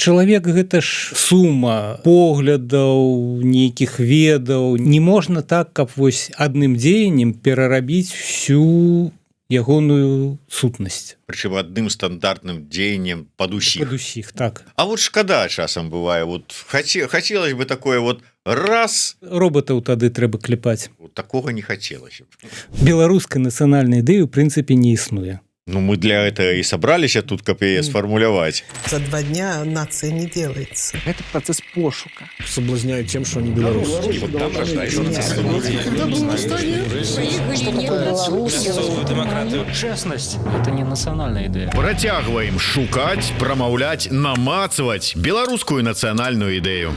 чалавек гэта ж сума поглядаў, нейкіх ведаў. Не можна так, каб вось адным дзеяннем перарабіць всю ягоную сутнасць. Прычым адным стандартным дзеяннем пад усіх. Пад усіх, так. А вот шкада часам бывае, вот хацелось бы такое вот раз... Роботаў тады трэба клепаць. Вот такого не хацелася. Беларускай нацыянальнай ідэі ў прынцыпе не існуе. Ну, мы для этого и собрались тут, как ее сформулировать. За 2 дня нация не делается. Это процесс пошука. Соблазняют тем, что они белорусы. Вот там рождается честность – это не национальная идея. Протягиваем шукать, промовлять, намацывать белорусскую национальную идею.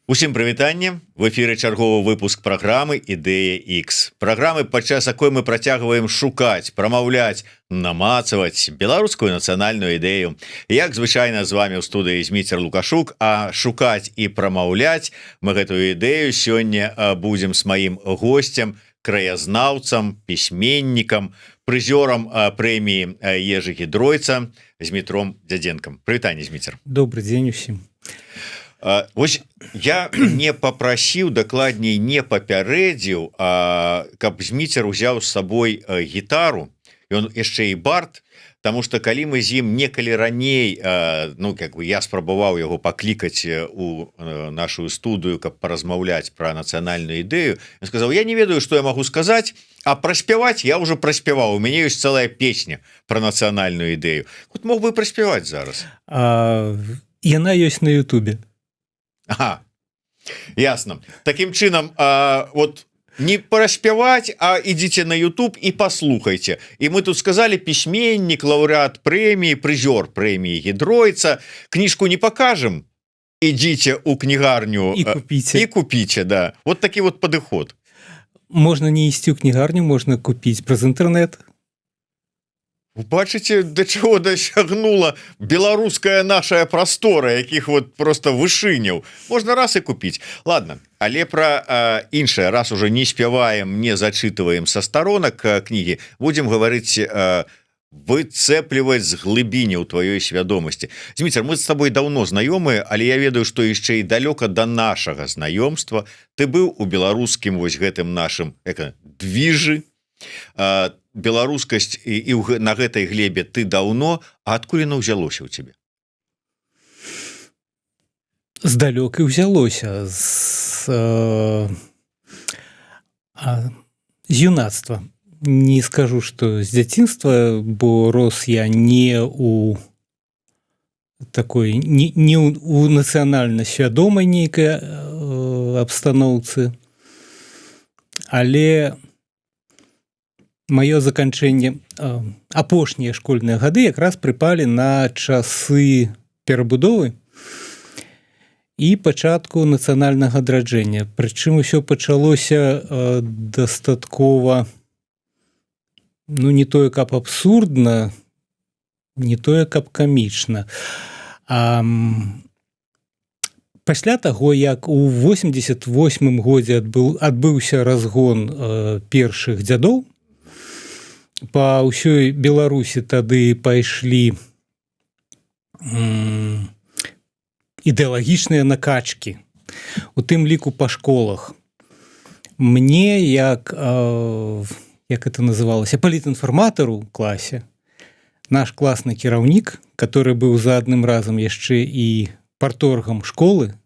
Усім прывітанне. В эфіры чарговы выпуск праграмы Ідэя X. Праграмы, падчас якой мы працягваем шукаць, прамаўляць, намацаваць беларускую нацыянальную ідэю. Як звычайна з вами ў студыі Зміцер Лукашук, а шукаць і прамаўляць мы гэтую ідэю сёння будзем з маім госцем, краязнаўцам, пісьменнікам, прызёрам прэміі Ежы Гідройца Змітром Дзядзенкам. Прывітанне, Зміцер. Добрый дзень усім. Вось я не попрасіў, дакладней не папярэдзіў, каб Зміцер узяў з сабой гітару, ён яшчэ і бард, таму што калі мы з ім некалі раней, ну как бы я спрабаваў яго паклікаць у нашу студыю, каб паразмаўляць пра нацыянальную ідэю, ён сказаў: я не ведаю, што я магу сказаць, а праспяваць я ўжо праспяваў, у мяне ёсць цэлая песня пра нацыянальную ідэю. Вот мог бы праспяваць зараз. Яна ёсць на Ютубе. Ага, ясно. Таким чынам, вот не праспяваць, а ідзіце на YouTube і паслухайце. І мы тут сказали: пісьменнік, лаўрэат прэміі, прызёр прэміі Гідройца. Кніжку не покажем, ідзіце ў кнігарню і купіце, да. Вот такі вот падыход. Можна не ісці ў кнігарню, можна купіць праз інтэрнэт. Бачыце, да чаго дасягнула беларуская наша прастора, якіх вот просто вышыняў. Можна раз і купіць. Ладно, але пра іншае, раз уже не спяваем, не зачытываем са старонак кнігі, будзем гаварыць, выцэпліваць з глыбіні ў тваёй свядомасці. Зміцер, мы з табой даўно знаёмыя, але я ведаю, што яшчэ і далёка да нашага знаёмства ты быў у беларускім вось гэтым нашым двіжы, беларускасць і на гэтай глебе ты даўно, а адкуль яно ўзялося ў цябе? Здалёк і ўзялося з юнацтва. Не скажу, што з дзяцінства, бо рос я не у такой, не у нацыянальна свядомай нейкай абстаноўцы, але маё заканчэнне, апошнія школьныя гады якраз прыпалі на часы перабудовы і пачатку нацыянальнага адраджэння. Прычым усё пачалося дастаткова, ну не тое каб абсурдна, не тое каб камічна. Пасля таго, як у 88-м годзе адбыўся разгон першых дзядоў, па ўсёй Беларусі тады пайшлі ідэалагічныя накачкі, у тым ліку па школах. Мне, як это называлася, палітінфарматару ў класе, наш класны кіраўнік, который быў за адным разам яшчэ і парторгам школы,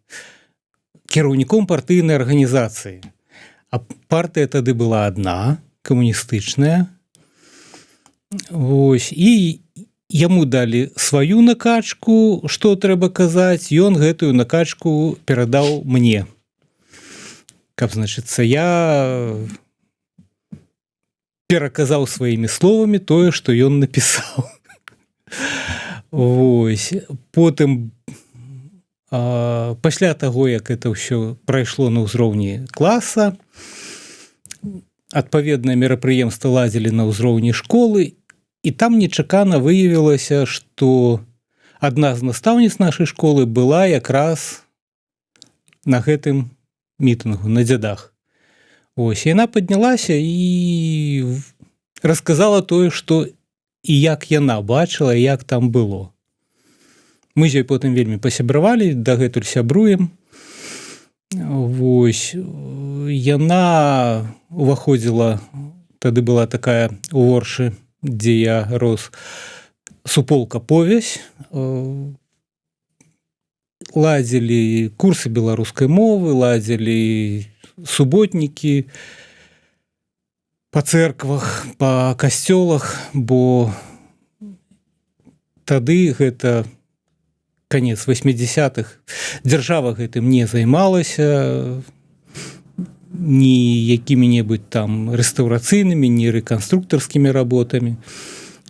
кіраўніком партыйнай арганізацыі. А партыя тады была адна, камуністычная. Вось, і яму далі сваю накачку, што трэба казаць, ён гэтую накачку перадаў мне. Каб, значыцца, я пераказаў сваімі словамі тое, што ён напісаў. Вось, потым пасля таго, як это ўсё прайшло на ўзроўні класа, адпаведныя мерапрыемствы ладзілі на ўзроўні школы, і там нечакана выявілася, што адна з настаўніц нашай школы была якраз на гэтым мітынгу, на дзядах. Ось, яна паднялася і расказала тое, што і як яна бачыла, як там было. Мы з ёй потым вельмі пасябравалі, дагэтуль сябруем. Вось. Яна уваходзіла, тады была такая у Оршы, дзе я рос, суполка «Повязь». Ладзілі курсы беларускай мовы, ладзілі суботнікі па цэрквах, па касцёлах, бо тады гэта конец 80-х. Дзяржава гэтым не займалася ні якімі-небудзь там рэстаўрацыйнымі, ні рэканструктарскімі работамі.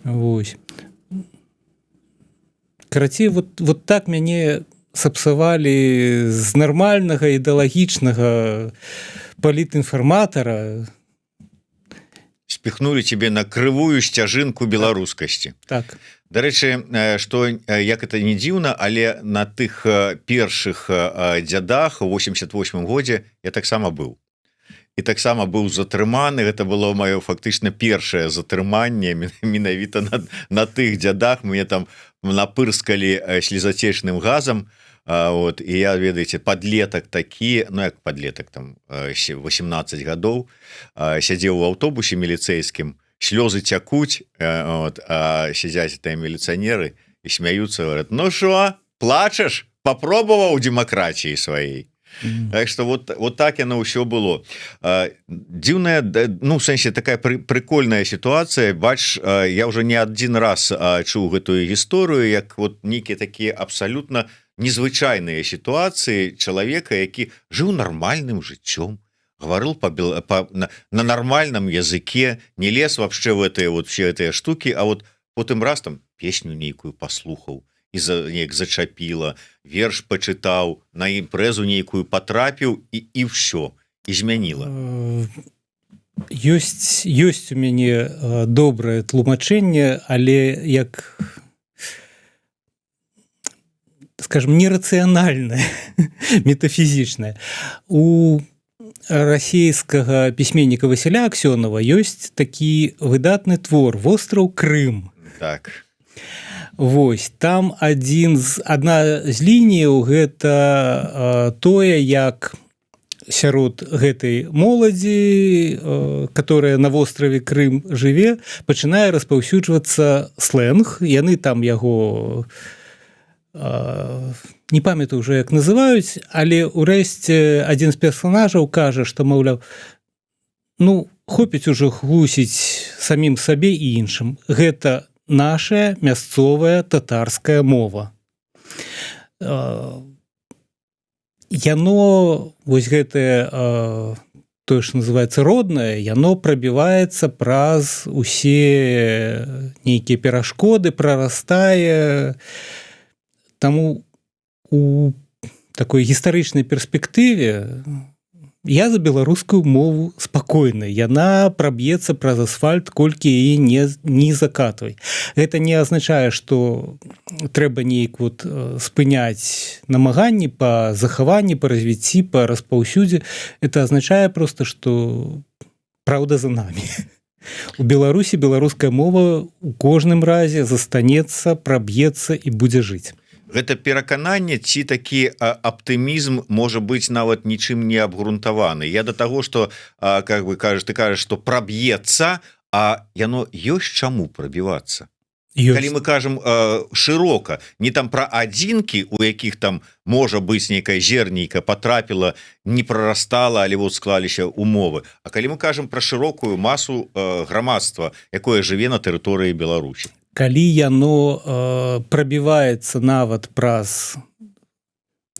Вось. Карацей, вот так мяне сапсавалі з нармальнага ідэалагічнага палітінфарматара. Спихнули тебе на крывую сцяжынку беларускасці. Так. Дарэчы, што як это не дзіўна, але на тых першых дзядах у 88 годзе я таксама быў. І таксама быў затрыманы. Гэта было маё фактычна першае затрыманне менавіта на тых дзядах. Мне там напырскалі слезацечным газам. Вот, і я, ведаеце, подлетак такі, ну як подлетак, там 18 гадоў, сядзеў у аўтобусе міліцэйскім, слёзы цякуць, вот, а сядзяць тыя міліцыянеры і смяюцца, говорят: ну шо, плачаш? Попробоваў дэмакратіі сваёй. Так что вот так яно ўсё было. Дзіўная, ну, в сэнсе, такая прикольная сітуацыя. Бач, я ўжо не адзін раз чуў гэтую гісторыю, як вот нейкія такія абсалютна незвычайныя сітуацыі чалавека, які жыў нармальным жыццём, гаварыў на нармальным языке, не лез вообще в все гэтыя штукі, а вот потым раз там песню нейкую паслухаў і неяк зачапіла, верш пачытаў, на імпрэзу нейкую патрапіў і ўсё, і змяніла. Ёсць у мяне добрае тлумачэнне, але як, скажем, нерацыянальнае, метафізічнае. У расійскага пісьменніка Васіля Аксёнова ёсць такі выдатны твор «Востраў Крым». Так. Вось, там адна з лініяў гэта тое, як сярод гэтай моладзі, которая на востраве Крым жыве, пачынае распаўсюджвацца слэнг. Яны там яго, не памятаю ўжо як называюць, але ўрэшце адзін з персанажаў кажа, што, маўляў, ну, хопіць ужо глусіць самім сабе і іншым. Гэта наша мясцовая татарская мова. Яно, вось гэтае, тое, што называецца роднае, яно прабіваецца праз усе нейкія перашкоды, прарастае. Таму у такой гістарычнай перспектыве я за беларускую мову спакойна. Яна праб'ецца праз асфальт, колькі яе не закатвай. Гэта не азначае, што трэба неяк вот спыняць намаганні па захаванні, па развіцці, па распаўсюдзе. Это азначае проста, што праўда за намі. У Беларусі беларуская мова у кожным разе застанецца, праб'ецца і будзе жыць. Гэта перакананне ці такі аптымізм можа быць нават нічым не абгрунтаваны. Я да таго, што, как бы кажаш, ты кажаш, што праб'ецца, а яно ёсць чаму прабівацца. Калі мы кажам шырока, не там пра адзінкі, у якіх там можа быць нейкая зернейка патрапіла, не прарастала, але вот склаліся умовы. А калі мы кажам пра шырокую масу грамадства, якое жыве на тэрыторыі Беларусі. Калі яно прабіваецца нават праз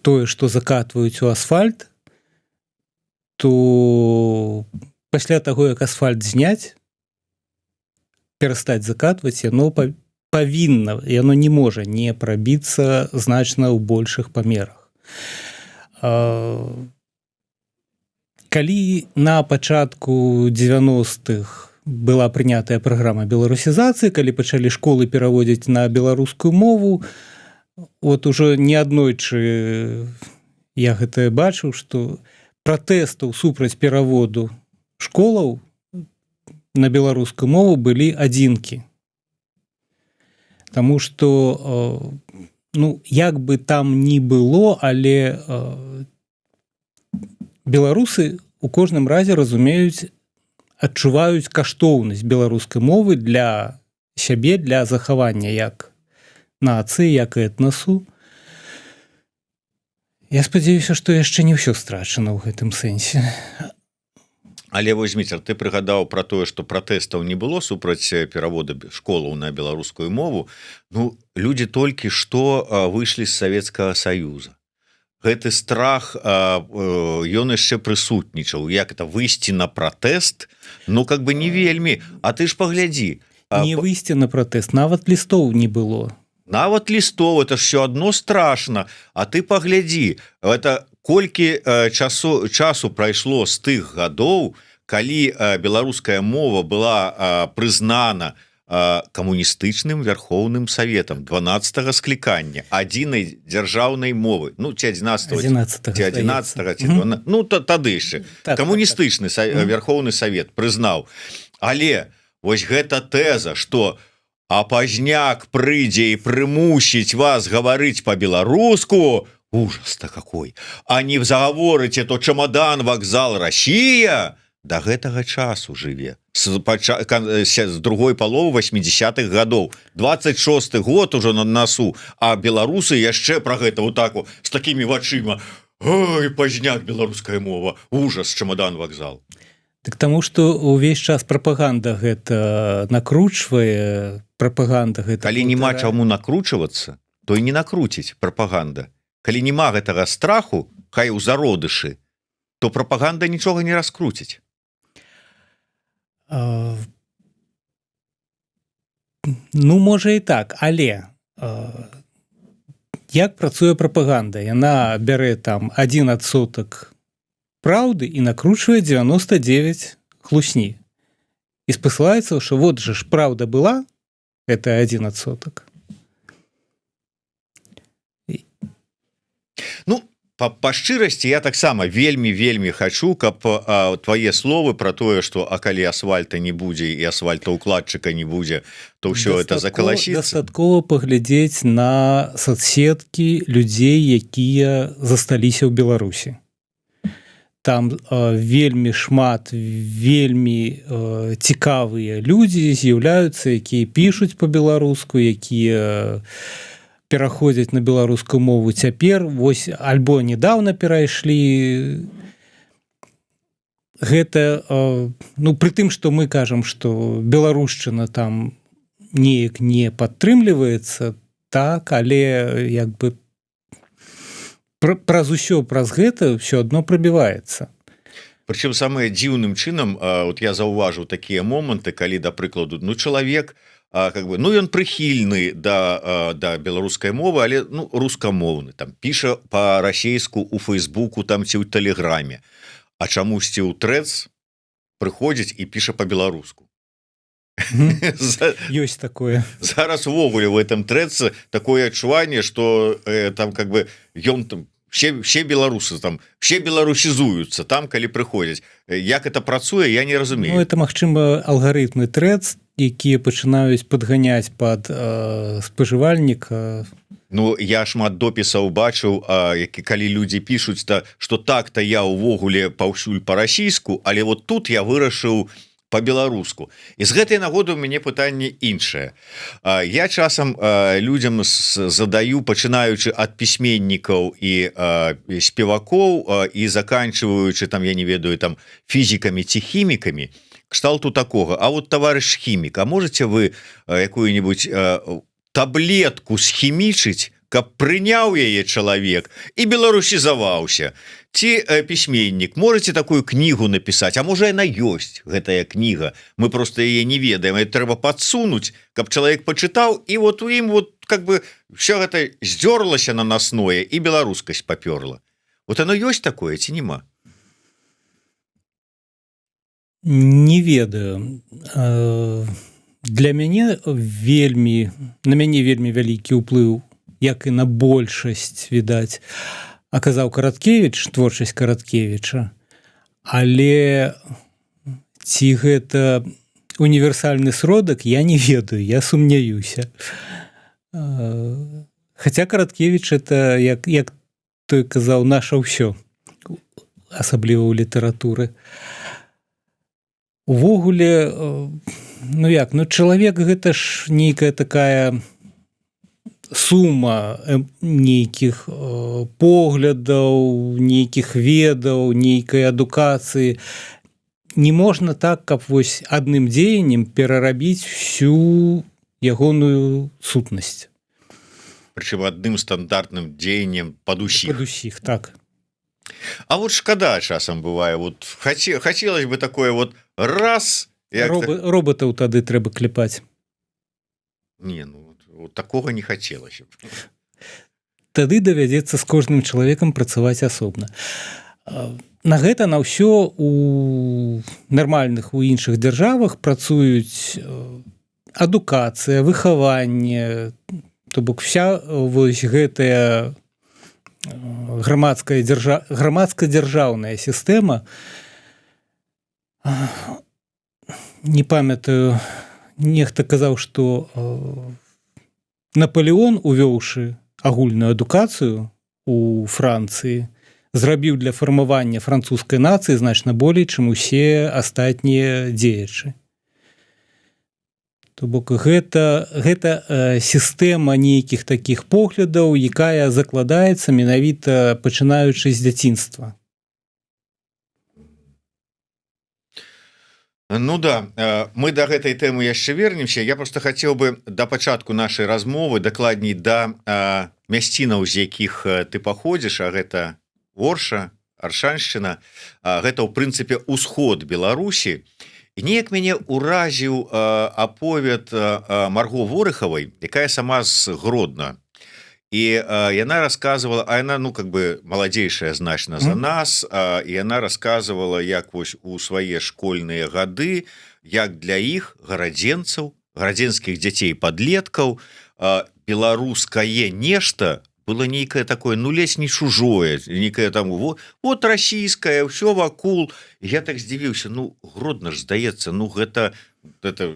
тое, што закатваюць у асфальт, то пасля таго, як асфальт зняць, перастаць закатваць, яно павінна, яно не можа не прабіцца значна ў большых памерах. Калі на пачатку 90-х была прынятая праграма беларусізацыі, калі пачалі школы пераводзіць на беларускую мову, вот ужо неаднойчы я гэта бачыў, што пратэстаў супраць пераводу школаў на беларускую мову былі адзінкі. Таму што ну як бы там ні было, але беларусы у кожным разе разумеюць, адчуваюць каштоўнасць беларускай мовы для сябе, для захавання як нацыі, як этнасу. Я спадзяюся, што яшчэ не ўсё страчана ў гэтым сэнсе. Але вось, Зміцер, ты прыгадаў пра тое, што пратэстаў не было супраць перавода школаў на беларускую мову. Ну, людзі толькі што выйшлі з Савецкага Саюза. Гэты страх, ён яшчэ прысутнічаў. Як это выйсці на пратэст? Ну, как бы не вельмі. А ты ж паглядзі. Не выйсці на пратэст, нават лістоў не было. Нават лістоў, это ж все адно страшна. А ты паглядзі, это колькі часу прайшло з тых гадоў, калі беларуская мова была прызнана камуністычным вярхоўным саветам 12-го склікання адзінай дзяржаўнай мовы, ну ці 11-го, ці 11-го, ці 12-го, ну тады яшчэ камуністычны вярхоўны савет прызнаў. Але вось гэта тэза, што а пазняк прыйдзе і прымусіць вас гаварыць па-беларуску, ужас-то какой, а не загаворыце, то чемодан, вакзал, Россия, до гэтага часу жыве. З другой паловы 80-х гадоў. 26-й год уже на носу, а беларусы яшчэ пра гэта вот так вот, з такімі вачыма. Ой, пазняк беларуская мова, ужас, чемодан, вакзал. Так таму, што ўвесь час прапаганда гэта накручвае, прапаганда гэта... Калі няма чаму накручвацца, то і не накруціць прапаганда. Калі няма гэтага страху, хай у зародышы, то прапаганда нічога не раскруціць. Ну, можа і так, але як працуе прапаганда? Яна бярэ там 1% праўды і накручвае 99 хлусні. І спасылаецца, што вот же ж праўда была, это 1%. Ну, па шчырасці я таксама вельмі хачу, каб твае словы пра тое, што а калі асфальта не будзе і асфальтаўкладчыка не будзе, то ўсё это закаласіцца. Дастаткова паглядзець на соцсеткі людзей, якія засталіся ў Беларусі. Там вельмі шмат, вельмі цікавыя людзі з'яўляюцца, якія пішуць па-беларуску, якія пераходзяць на беларускую мову цяпер, вось альбо недавно перайшлі. Гэта, ну, пры тым, што мы кажам, што беларушчына там неяк не падтрымліваецца, так, але як бы праз усё, праз гэта ўсё адно прабіваецца. Прычым самае дзіўным чынам, вот я заўважыў такія моманты, калі, да прыкладу, ну, чалавек, как бы, ну, ён прыхільны да беларускай мовы, але, ну, рускамоўны, там, піша па-расейску у Фейсбуку, там, ці ў Тэлеграме, а чамусьці ў Трэц прыходзіць і піша па-беларуску. Ёсць такое. Зараз увогуле в этом Трэцы такое адчуванне, што там, как бы, ён там, все беларусы там, все беларусізуюцца там, калі прыходзяць. Як это працуе, я не разумею. Ну, это, магчыма, алгарытмы Трэц, якія пачынаюць падганяць пад спажывальніка. Ну, я шмат допісаў бачыў, калі людзі пішуць, што так-то я ўвогуле паўсюль па-расійску, але вот тут я вырашыў по-беларуску. І з гэтай нагоды ў мяне пытанне іншае. Я часам людзям задаю, пачынаючы ад пісьменнікаў і спевакоў і заканчиваючы там, я не ведаю, там фізікамі ці хімікамі, кшталту такога. А вот, товарищ хімік, а можете вы якую-нибудь таблетку схімічыць, каб прыняў яе чалавек і беларусізаваўся? Ці пісьменнік, можете такую кнігу напісаць, а можа яна ёсць, гэтая кніга, мы просто яе не ведаем, это трэба падсунуць, каб чалавек пачытаў, і вот у ім вот как бы все гэта здзёрлася на насное і беларускасць папёрла. Вот оно ёсць такое ці нема? Не ведаю. Для мяне на мяне вельмі вялікі ўплыў, як і на большасць, відаць, аказаў Караткевіч, творчасць Караткевіча, але ці гэта універсальны сродак, я не ведаю, я сумняюся. Хаця Караткевіч это як той казаў наша ўсё, асабліва ў літаратуры. Увогуле, чалавек гэта ж нейкая такая сума нейкіх поглядаў, нейкіх ведаў, нейкай адукацыі. Не можна так, каб вось адным дзеяннем перарабіць всю ягоную сутнасць. Прычым адным стандартным дзеяннем пад усіх. Пад усіх, так. А вот шкада часам бывае, вот хацелось бы такое вот раз... Роботаў тады трэба клепаць. Не, ну вот такога не хацелася. Тады давядзецца з кожным чалавекам працаваць асобна. На гэта на ўсё у нармальных у іншых дзяржавах працуюць адукацыя, выхаванне, то бок вся вось гэтая грамадска-дзяржаўная сістэма. Не памятаю, нехта казаў, што Напалеон, увёўшы агульную адукацыю у Францыі, зрабіў для фармавання французскай нацыі значна болей, чым усе астатнія дзеячы. То бок гэта сістэма нейкіх такіх поглядаў, якая закладаецца менавіта пачынаючы з дзяцінства. Ну да, мы да гэтай тэмы яшчэ вернемся. Я просто хацеў бы да пачатку нашай размовы, дакладней да мясцінаў, з якіх ты паходзіш, а гэта Орша, Аршаншчына, гэта ў прынцыпе ўсход Беларусі. І неяк мяне ўразіў аповед Марго Ворыхавай, якая сама з Гродна. І яна рассказывала, а яна, маладзейшая значна за нас, і яна рассказывала, як вось у свае школьныя гады, як для іх, гарадзенцаў, гарадзенскіх дзяцей падлеткаў, беларускае нешта было нейкае такое, ледзь не чужое, нейкае там, вот расійскае, ўсё вакул. Я так здзівіўся, Гродна ж здаецца, гэта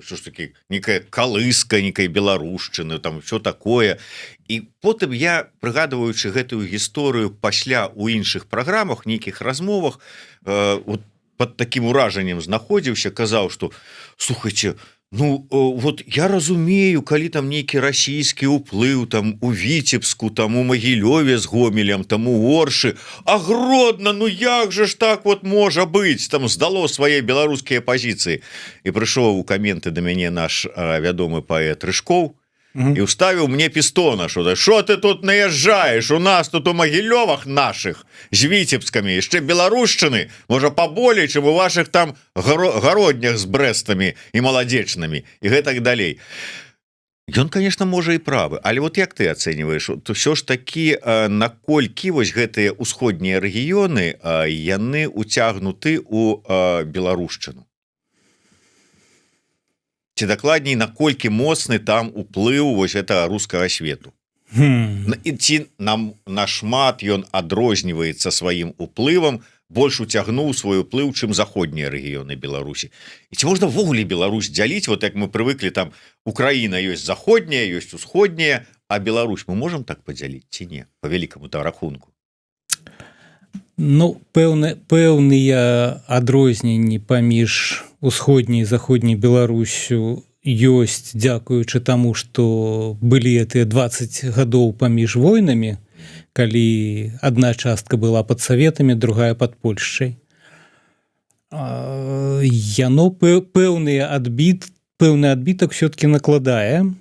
що ж такі, нейкая калыска, нейкая беларушчына, там ўсё такое. І потым я, прыгадваючы гэтую гісторыю пасля ў іншых праграмах, нейкіх размовах, пад такім уражаннем знаходзіўся, казаў, што слухайце, вот я разумею, калі там нейкі расійскі ўплыў там у Віцебску, там у Магілёве з Гомелем, там у Оршы, а Гродна, як же ж так вот можа быць, там здало свае беларускія пазіцыі. І прыйшоў у каменты да мяне наш вядомы паэт Рыжкоў, і ўставіў мне пістона, што ты тут наязджаеш, у нас тут у Магілёвах наших з Віцебскамі, яшчэ беларушчыны, можа паболей, чым у ваших там гароднях з брэстамі і маладзечнымі, і гэтак далей. Ён, конечно, можа і правы, але вот як ты ацэньваеш, ўсё ж такі, наколькі вось гэтыя ўсходнія рэгіёны, яны уцягнуты ў беларушчыну? Ці дакладней, наколькі моцны там уплыў вось гэтага рускага свету? Ці нашмат ён адрозніваецца сваім уплывам, больш уцягнуў свой уплыў, чым заходнія рэгіёны Беларусі? І ці можна ввогуле Беларусь дзяліць, вот як мы прывыклі, там Украіна ёсць заходняя, ёсць усходняя, а Беларусь мы можам так падзяліць ці не, па вялікаму-то рахунку? Пэўныя адрозненні паміж усходняй і заходняй Беларусю ёсць, дзякуючы таму, што былі гэтыя 20 гадоў паміж войнамі, калі адна частка была пад Саветамі, другая пад Польшчай. Яно пэўны адбітак все-таки накладае,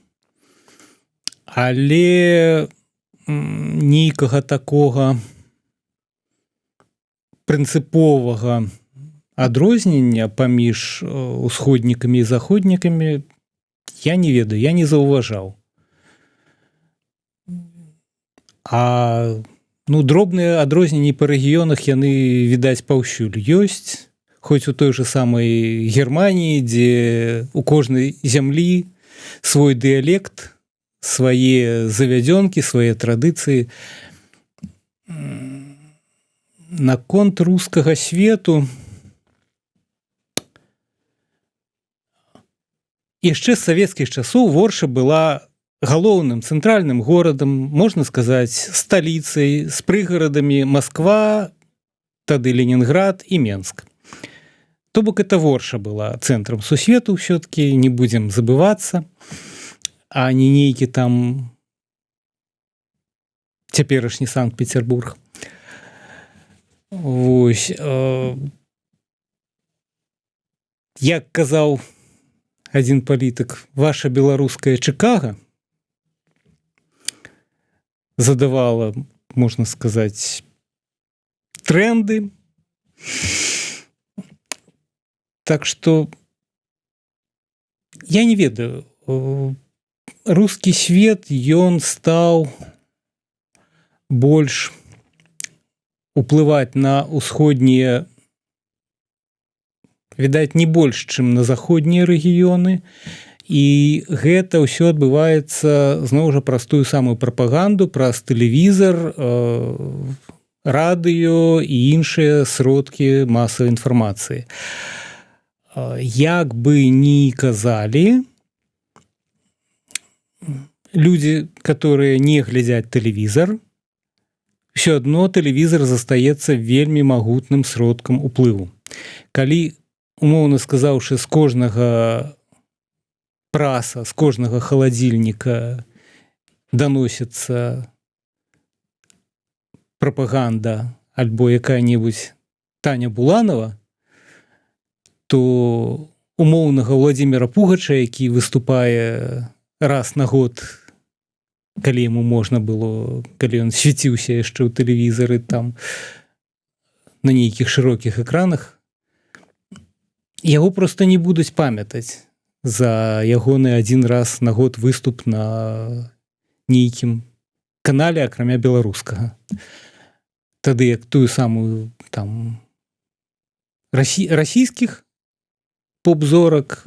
але нейкага такога прынцыповага адрознення паміж усходнікамі і заходнікамі я не ведаю, я не заўважаў. А дробныя адрозненні па рэгіёнах яны, відаць, паўсюль ёсць, хоць у той же самай Германіі, дзе у кожнай зямлі свой дыялект, свае завядзёнкі, свае традыцыі. Наконт рускага свету яшчэ з савецкіх часоў Орша была галоўным цэнтральным горадам, можна сказаць, сталіцай, з прыгарадамі Москва, тады Ленінград і Менск. То бок это Ворша была цэнтрам сусвету ўсё-таки, не будзем забывацца, а не нейкі там цяперашні Санкт-Петербург. Вось. Як казаў адзін палітык, ваша беларуская Чикаго задавала, можна сказаць, тренды. Так што я не ведаю, рускі свет, ён стаў больш уплываць на ўсходнія, відаць, не больш, чым на заходнія рэгіёны, і гэта ўсё адбываецца зноў жа праз тую самую прапаганду, праз тэлевізар, радыё і іншыя сродкі масавай інфармацыі. Як бы ні казалі, людзі, которые не глядзяць тэлевізар, все адно тэлевізар застаецца вельмі магутным сродкам уплыву. Калі, умоўна сказаўшы, з кожнага праса, з кожнага халадзільніка даносіцца прапаганда альбо якая-небудзь Таня Буланова, то умоўнага Владзіміра Пугача, які выступае раз на год, калі яму можна было, калі ён свяціўся яшчэ ў тэлевізары там на нейкіх шырокіх экранах, яго проста не будуць памятаць за ягоны адзін раз на год выступ на нейкім канале, акрамя беларускага. Тады як тую самую там расійскіх поп-зорак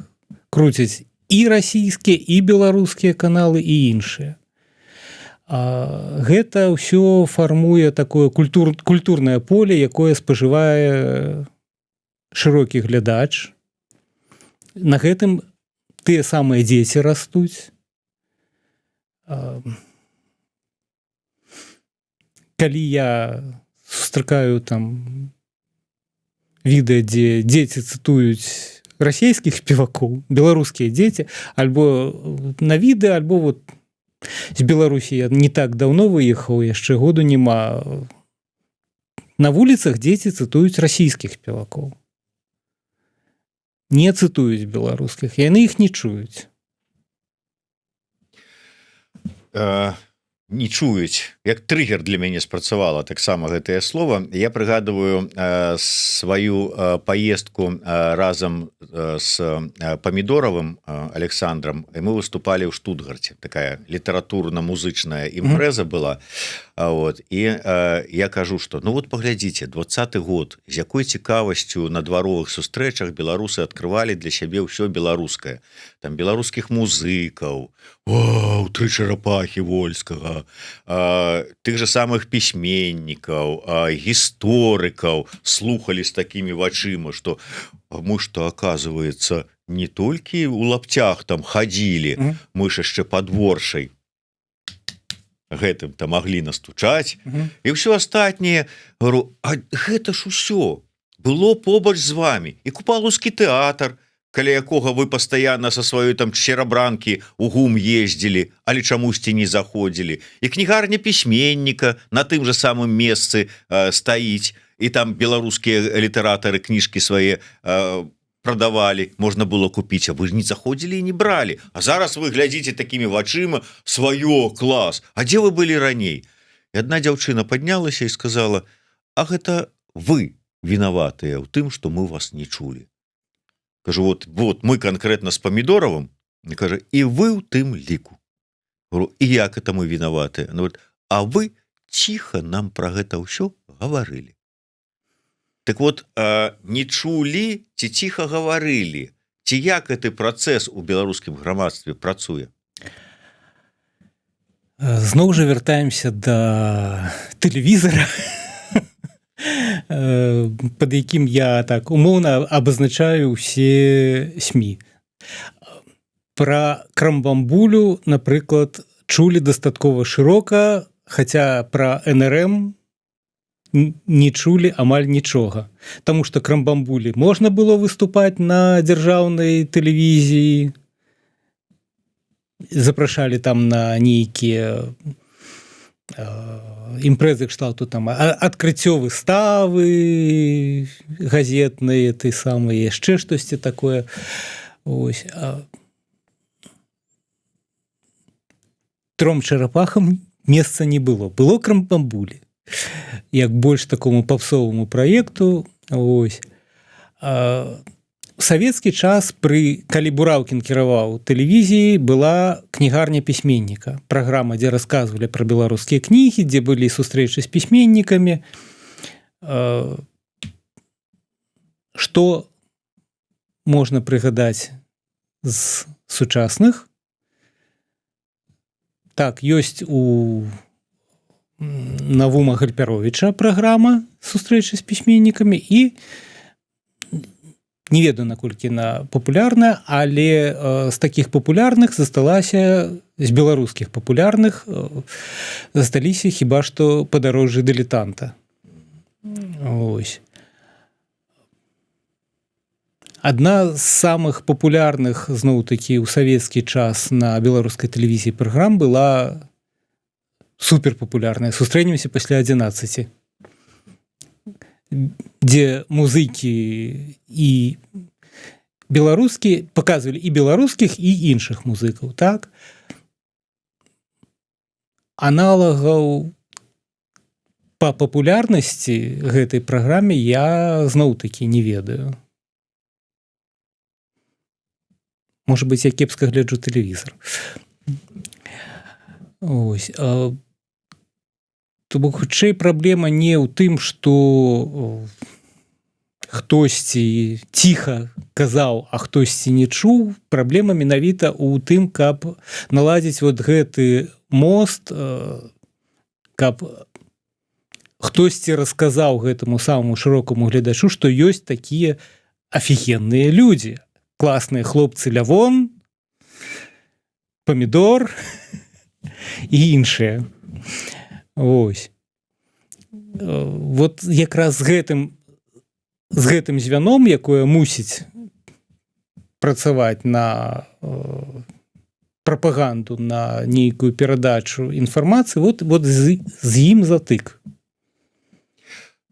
круцяць і расійскія, і беларускія каналы, і іншыя. Гэта ўсё фармуе такое культурнае поле, якое спажывае шырокі глядач. На гэтым тыя самыя дзеці растуць. Калі я сустракаю там відэа, дзе дзеці цытуюць расійскіх спевакоў, беларускія дзеці, альбо на відэа, альбо вот з Беларусі я не так даўно выехаў, яшчэ году няма. На вуліцах дзеці цытуюць расійскіх спевакоў. Не цытуюць беларускіх, яны іх не чуюць. Не чуюць, як трыгер для мяне спрацавала таксама гэтае слово. Я прыгадываю сваю паездку разам с Памідоравым Александром, і мы выступалі ў Штутгарце. Такая літаратурна-музычная імпрэза была. Вот. І я кажу, што ну вот паглядзіце, 20-й год, з якой цікавасцю на дваровых сустрэчах беларусы адкрывалі для сябе ўсё беларускае. Там беларускіх музыкаў, тры чарапахі Вольскага, тых же самых пісьменнікаў, гісторыкаў слухали з такімі вачыма, што мы што, оказывается, не толькі ў лапцях там хадзілі, мы ж яшчэ пад Воршай гэтым-то маглі настучаць, і ўсё астатняе. Говорю, а гэта ж усё было побач з вами. І Купалаўскі тэатр, каля якога вы пастаянна са сваёй там серабранкі у ГУМ ездзілі, але чамусьці не заходзілі. І кнігарня пісьменніка на тым же самым месцы стаіць, і там беларускія літаратары кніжкі свае прадавалі, можна было купіць, а вы не заходзілі і не бралі. А зараз вы глядзіце такімі вачыма, сваё, клас, а дзе вы былі раней? І адна дзяўчына паднялася і сказала, а гэта вы вінаватыя ў тым, што мы вас не чулі. Кажу, вот мы конкретно с Памідоравым, кажа, і вы ў тым ліку. Говорю, і як это мы вінаватыя? Ну, вот, а вы ціха нам пра гэта ўсё гаварылі. Так вот, не чулі ці ціха гаварылі? Ці як гэты працэс у беларускім грамадстве працуе? Зноў жа вяртаемся да тэлевізара, пад якім я так умоўна абазначаю ўсе СМІ. Пра крамбамбулю, напрыклад, чулі дастаткова шырока, хаця пра НРМ не чулі амаль нічога. Таму што крамбамбулі можна было выступаць на дзяржаўнай тэлевізіі, запрашалі там на нейкія імпрэзы кшталту там адкрыццё выставы газетныя, ты самыя яшчэ штосьці такое. Ось. Тром чарапахам месца не было. Было крамбамбулі. Як больш такому папсоваму праекту. Ось. У савецкі час, калі Бураўкін кіраваў тэлевізіяй, была кнігарня пісьменніка. Праграма, дзе расказвалі пра беларускія кнігі, дзе былі сустрэчы з пісьменнікамі. Што можна прыгадаць з сучасных? Так, ёсць у Навума Гальпяровіча праграма сустрэчы з пісьменнікамі і не ведаю, наколькі яна папулярная, але з такіх папулярных засталася, з беларускіх папулярных засталіся хіба што падарожжы дылетанта. Ось. Адна з самых папулярных, зноў-такі, у савецкі час на беларускай тэлевізіі праграм была суперпапулярная «Сустрэнемся пасля 11», дзе музыкі і беларускія паказвалі і беларускіх, і іншых музыкаў, так? Аналагаў па папулярнасці гэтай праграме я зноў-такі не ведаю. Можа быць, я кепска гляджу тэлевізор. Ось. То бок, хутчэй, праблема не ў тым, што хтосьці ціха казаў, а хтосьці не чуў. Праблема менавіта ў тым, каб наладзіць вот гэты мост, каб хтосьці расказаў гэтаму самому шырокаму гледачу, што ёсць такія афігенныя людзі. Класныя хлопцы Лявон, Памідор і іншыя. Ось. Вот якраз з гэтым звяном, якое мусіць працаваць на прапаганду, на нейкую перадачу інфармацыі, вот з ім затык.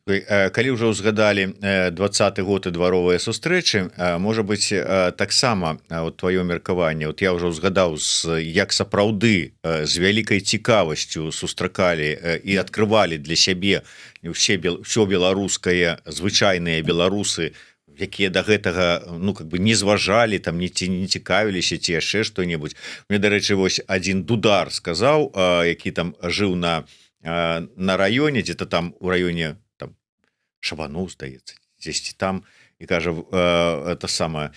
Калі ўжо ўзгадалі 20-й год і дваровыя сустрэчы, можа быць, таксама тваё меркаванне, я ўжо ўзгадаў, як сапраўды з вялікай цікавасцю сустракалі і адкрывалі для сябе ўсё беларускае, звычайныя беларусы, якія да гэтага не зважалі, там не цікавіліся ці яшчэ што-небудзь. Мне, дарэчы, вось адзін дудар сказаў, які там жыў на раёне, дзе-то там у раёне Шабану, здаецца, дзесьці там, і кажа, это самае.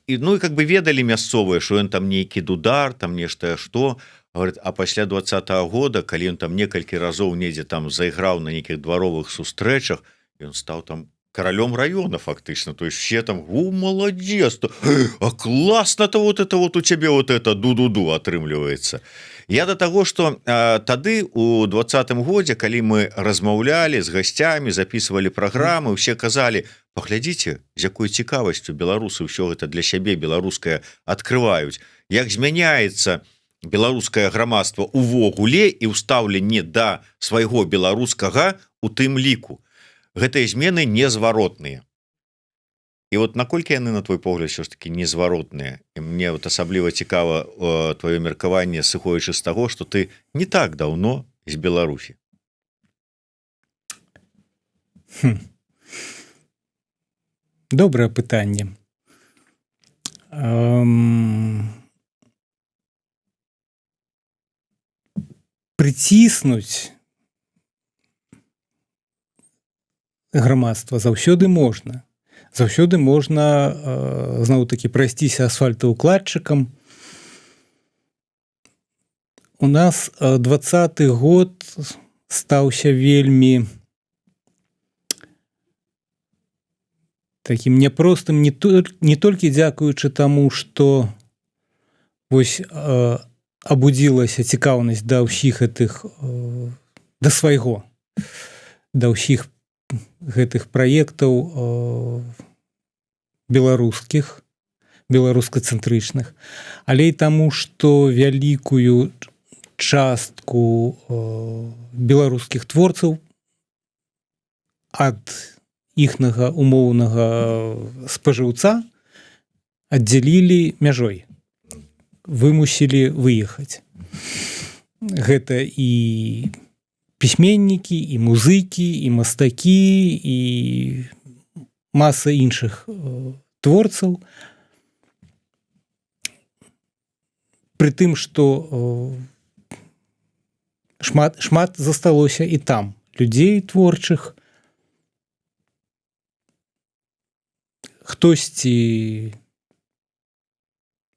І ведалі мясцовыя, што ён там нейкі дудар, там нешта што. Говорит, а пасля 20-го года, калі ён там некалькі разоў недзе там зайграў на нейкіх дваровых сустрэчах, ён стаў там каралём раёна фактычна. То есть все там, молодец, а класна-то вот это вот у цябе вот это ду-ду-ду атрымліваецца. Я да таго, што тады у 20-м годзе, калі мы размаўлялі з гасцямі, записывалі праграмы, усе казалі, паглядзіце, з якой цікавасцю беларусы ўсё гэта для сябе беларускае адкрываюць. Як змяняецца беларускае грамадства увогуле і ўстаўленне да свайго беларускага у тым ліку. Гэтыя змены незваротныя. І вот наколькі яны, на твой погляд, ўсё ж такі незваротныя? І мне вот асабліва цікава твоё меркаванне, сыходзячы з таго, што ты не так даўно з Беларусі. Добрае пытанне. Прыціснуць грамадства заўсёды можна. Заўсёды можна, зноў-такі, прайсціся асфальтаўкладчыкам. У нас 20-й год стаўся вельмі такім няпростым не толькі дзякуючы таму, што вось абудзілася цікаўнасць да ўсіх гэтых да свайго, да ўсіх гэтых праектаў беларускіх, беларускацэнтрычных, але і таму, што вялікую частку беларускіх творцаў ад іхнага умоўнага спажыўца аддзялілі мяжой, вымусілі выехаць. Гэта і пісьменнікі, і музыкі, і мастакі, і маса іншых творцаў. Пры тым, што шмат засталося і там людзей творчых. Хтосьці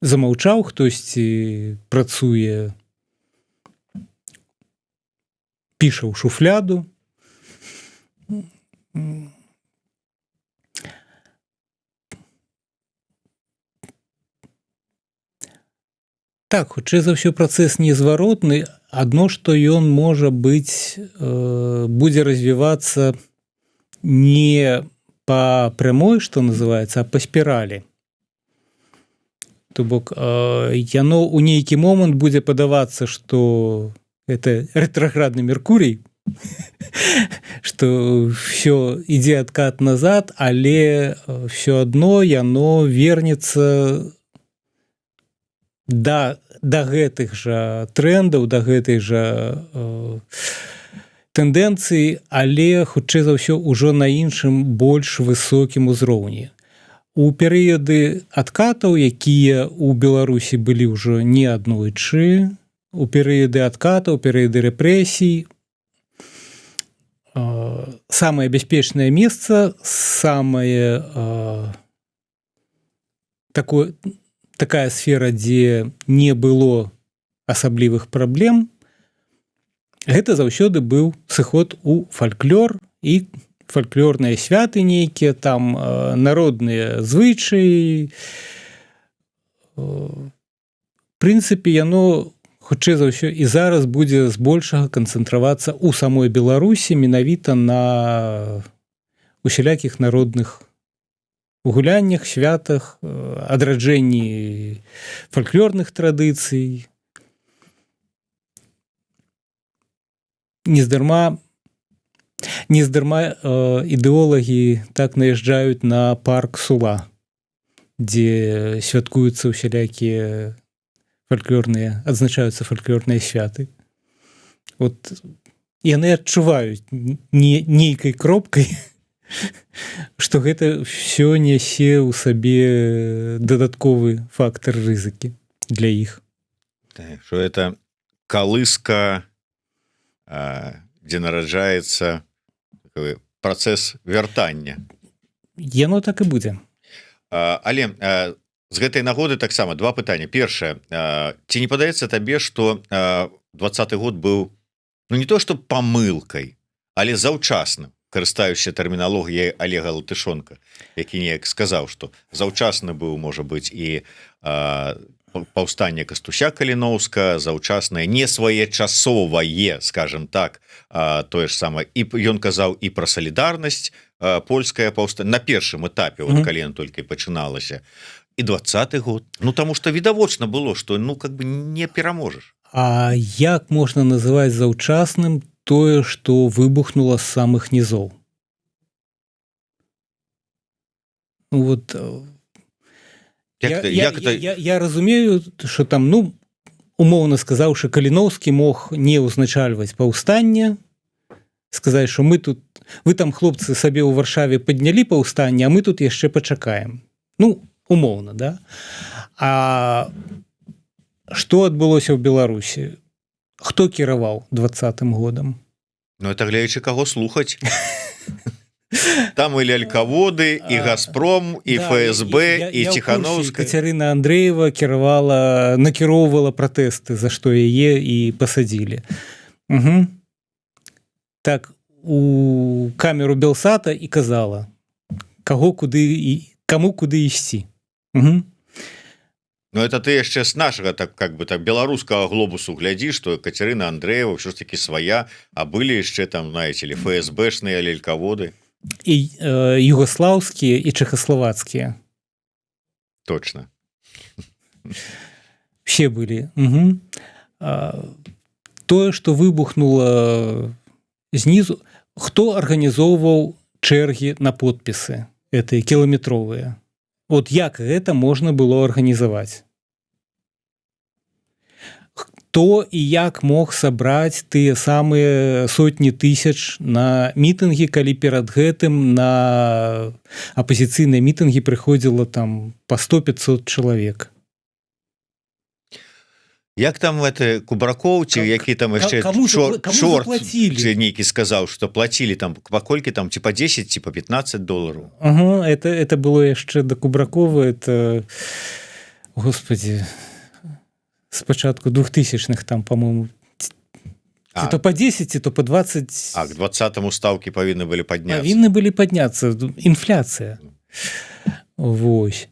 замаўчаў, хтосьці працуе, піша ў шуфляду. Так, хутчэй за ўсё працэс незваротны, адно, што ён можа быць, будзе развівацца не па прямой, што называецца, а па спіралі. То бок яно ў нейкі момант будзе падавацца, што это рэтраградны Меркурый, што ўсё ідзе адкат назад, але ўсё адно яно вернецца да гэтых жа трендаў, да гэтай жа тэндэнцыі, але хутчэй за ўсё ўжо на іншым больш высокім узроўні. У перыяды адкатаў, якія ў Беларусі былі ўжо не аднойчы, у перыяды адкатаў, перыяды рэпрэсій, самае бяспечнае месца, самае такая сфера, дзе не было асаблівых праблем, гэта заўсёды быў сыход у фальклор і фальклорныя святы нейкія, там народныя звычаі. В прынцыпе, яно хутчэй за ўсё і зараз будзе збольшага канцэнтравацца ў самой Беларусі менавіта на усялякіх народных гуляннях, святах, адраджэнні фальклорных традыцый. Нездарма ідэолагі так наязджаюць на парк Сула, дзе святкуюцца усялякія фальклорныя, адзначаюцца фальклорныя святы. От яны адчуваюць нейкай кропкай, што гэта ўсё нясе ў сабе дадатковы фактар рызыкі для іх. Што это калыска, дзе нараджаецца працэс вяртання. Яно так і будзе. Але з гэтай нагоды таксама два пытання. Першае, ці не падаецца табе, што 20-й год быў, ну не то што памылкай, але заўчасным, карыстаюся тэрміналогіяй Олега Латышонка, які неяк сказаў, што заўчасны быў, можа быць, і паўстанне Кастуся Каліноўска, заўчаснае, не своечасовае, скажем так, тое ж самае. І ён казаў і пра салідарнасць, польскае паўстанне на першым этапе, вот, калі ён толькі пачыналася. І 20-й год. Ну, таму што відавочна было, што ну как бы не пераможаш. А як можна называць заўчасным тое, што выбухнула з самых нізоў? Вот я разумею, што там, ну, умоўна сказаўшы, Каліноўскі мог не ўзначальваць паўстанне, сказаць, што мы тут, вы там, хлопцы, сабе ў Варшаве паднялі паўстанне, а мы тут яшчэ пачакаем. Ну, умоўна, да? А што адбылося ў Беларусі? Хто кіраваў 20-м годам? Ну, это гледзячы каго слухаць. Там і лялькаводы, і Газпром, і ФСБ, і Ціхановская. Кацярына Андрэева накіроўвала пратэсты, за што яе і пасадзілі. Так, у камеру Белсата і казала, каму куды ісці. Но это ты яшчэ с нашага так как бы так беларускага глобусу глядзі, што Катерина Андреева ўсё ж таки свая, а былі яшчэ там, знаете ли, ФСБшныя лелькаводы. І югослаўскія і чэхаславацкія. Точно. Все были. Угу. Тое, што выбухнуло знізу, хто арганізоўваў чэргі на подпісы, гэтыя кіламетровыя? Вот як гэта можна было арганізаваць? Хто і як мог сабраць тыя самыя сотні тысяч на мітынгі, калі перад гэтым на апазіцыйныя мітынгі прыходзіла там па 100-500 чалавек? Як там это Кубракоў ці які там яшчэ чорт нейкі сказаў, што плацілі там паколькі там ці па 10 ці па $15? Ага, это было яшчэ да Кубракова, это, господи, спачатку 2000-х там, по-моему, ці то па 10, ці то па 20. А к 20-му стаўкі павінны былі падняцца. Павінны былі падняцца, інфляцыя. Вось.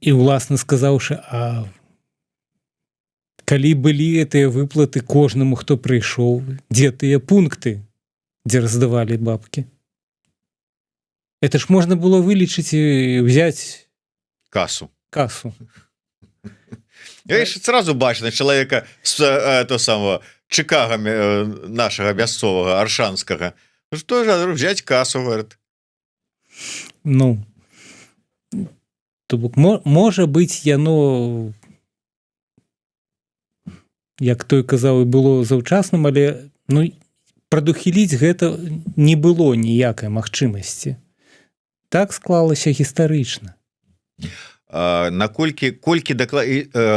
І ўласна сказаўшы, а калі былі гэтыя выплаты кожнаму, хто прыйшоў, дзе тыя пункты, дзе раздавалі бабкі? Это ж можна было вылічыць і взять касу. Сразу бачна чалавека з то самого Чикаго нашага мясцовага аршанскага. Што ж взять касу, говорит. Ну, то бок можа быць яно, як той казаў, і было заўчасным, але ну, прадухіліць гэта не было ніякай магчымасці. Так склалася гістарычна. Колькі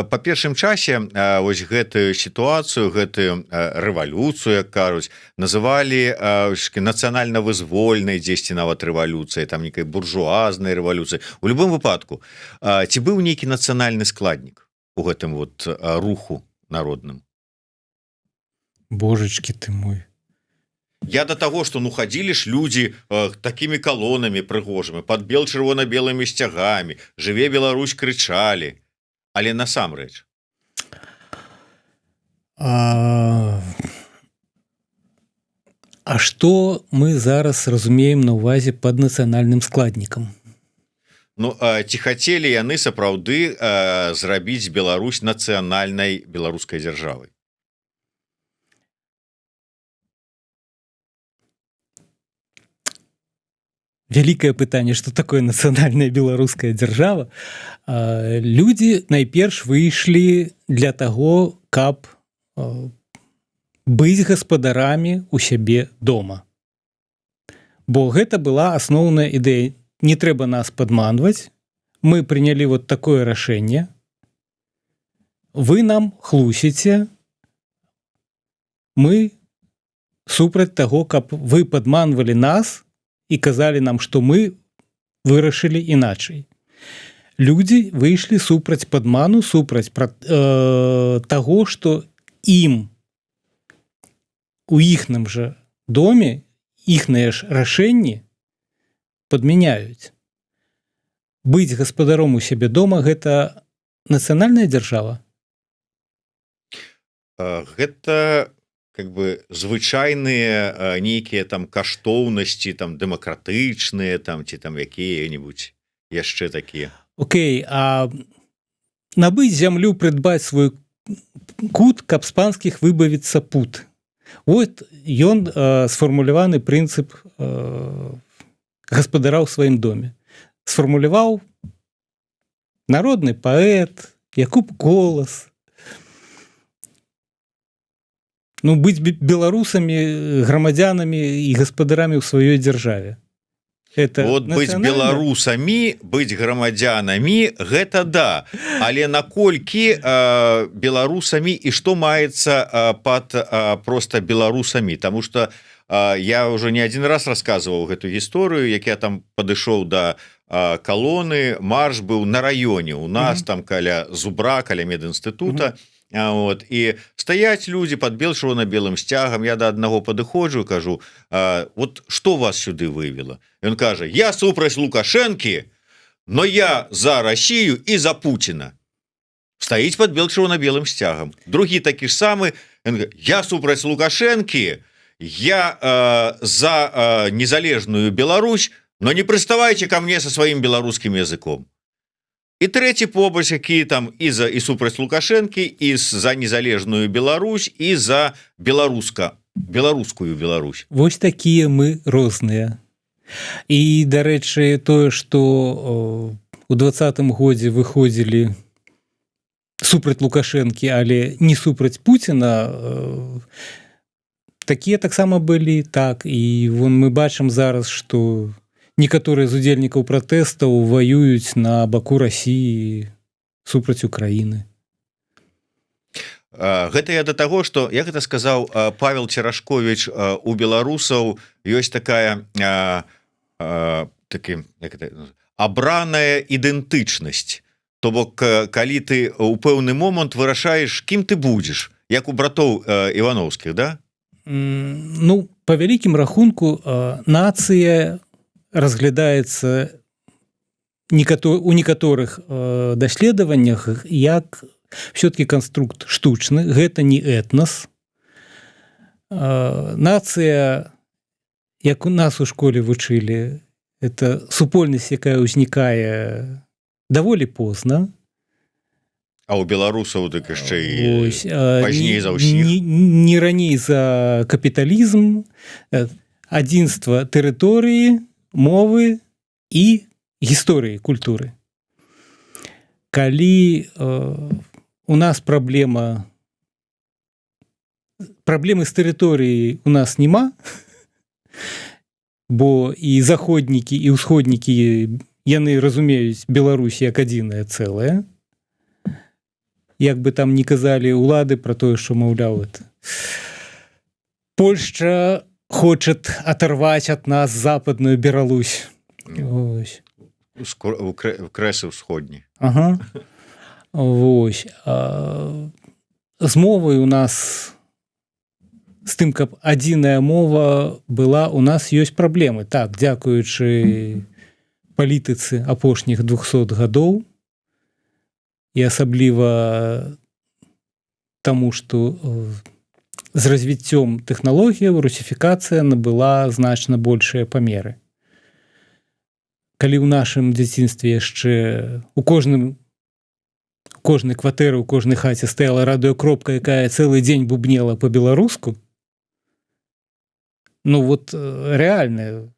па першым часе вось гэтую сітуацыю, гэтую рэвалюцыю, як кажуць, называлі нацыянальна-вызвольнай дзесьці нават рэвалюцыяй, там нейкай буржуазнай рэвалюцыі. У любым выпадку, ці быў нейкі нацыянальны складнік у гэтым вот руху народным? Божачкі ты мой. Я до того, что ну ходили ж люди такими колоннами прыгожими, под чырвона-белыми сцягами, «Жыве Беларусь» кричали, але насамрэч. А што мы зараз разумеем на ўвазе пад нацыянальным складнікам? Ну, ці хацелі яны сапраўды зрабіць Беларусь нацыянальнай беларускай дзяржавай? Вялікае пытанне, што такое нацыянальная беларуская дзяржава. Людзі найперш выйшлі для таго, каб быць гаспадарамі у сябе дома. Бо гэта была асноўная ідэя. Не трэба нас падманваць. Мы прынялі вот такое рашэнне. Вы нам хлусіце. Мы супраць таго, каб вы падманвалі нас і казалі нам, што мы вырашылі іначай. Людзі выйшлі супраць падману, супраць таго, што ім у іхным жа доме іхныя ж рашэнні падмяняюць. Быць гаспадаром у сябе дома – гэта нацыянальная дзяржава? Гэта как бы звычайныя нейкія там каштоўнасці, там дэмакратычныя, там ці там якія-небудзь яшчэ такія. Окей, а набыць зямлю, прыдбаць свой кут, каб з панскіх выбавіцца пут. Вот ён сфармуляваны прынцып гаспадара ў сваім доме. Сфармуляваў народны паэт Якуб Колас. Ну, быць беларусамі, грамадзянамі і гаспадарамі ў сваёй дзяржаве. Вот быць беларусамі, быць грамадзянамі, гэта да. Але наколькі беларусамі і што маецца пад проста беларусамі? Таму што я ўжо не адзін раз расказваў гэту гісторыю, як я там падышоў да калоны, марш быў на раёне. У нас там каля Зубра, каля медінстытута. Вот, і стаяць людзі под чырвона-белым сцягам. Я да аднаго падыходжу і кажу: вот што вас сюды вывела? Ён кажа: я супраць Лукашэнкі, но я за Россию и за Путина. Стаіць под чырвона-белым сцягам. Другі такі ж самы, я супраць Лукашэнкі, я за незалежную Беларусь, но не прыставайце ко мне со сваім беларускім языком. І трэці побач, які там і супраць Лукашэнкі, і за незалежную Беларусь, і за беларускую Беларусь. Вось такія мы розныя. І, дарэчы, тое, што у 20-м годзе выходзілі супраць Лукашэнкі, але не супраць Пуціна, такія таксама былі, так. І вон мы бачым зараз, што некаторыя з удзельнікаў пратэстаў ваююць на баку Расіі супраць Украіны. Гэта я да таго, што, як гэта сказаў Павел Церашковіч, у беларусаў ёсць такая абраная ідэнтычнасць. То бок, калі ты ў пэўны момант вырашаеш, кім ты будзеш, як у братоў Івановскіх, да? Ну, па вялікім рахунку, нацыя разглядаецца у некаторых даследаваннях як все-таки канструкт штучны, гэта не этнас. Нацыя, як у нас у школе вучылі, это супольнасць, якая ўзнікае даволі позна. А у беларусаў так яшчэ і пазней за ўсіх. Не раней за капіталізм, адзінства тэрыторыі, мовы і гісторыі культуры. Калі у нас праблемы з тэрыторыяй у нас няма, бо і заходнікі, і ўсходнікі яны разумеюць Беларусь як адзінае цэлае. Як бы там ні казалі ўлады пра тое, што, маўляў, Польшча хочет оторвать от нас западную Беларусь. Ось. Крэсы ўсходні. Ага. Вось. З мовай у нас, з тым, каб адзіная мова была, у нас ёсць праблемы. Так, дзякуючы палітыцы апошніх 200 гадоў, і асабліва таму, што з развіццём тэхналогіяў русіфікацыя набыла значна большыя памеры. Калі ў нашым дзяцінстве яшчэ у кожнай кватэры, у кожнай хаце стаяла радыёкропка, якая цэлы дзень бубнела па-беларуску, ну вот рэальна,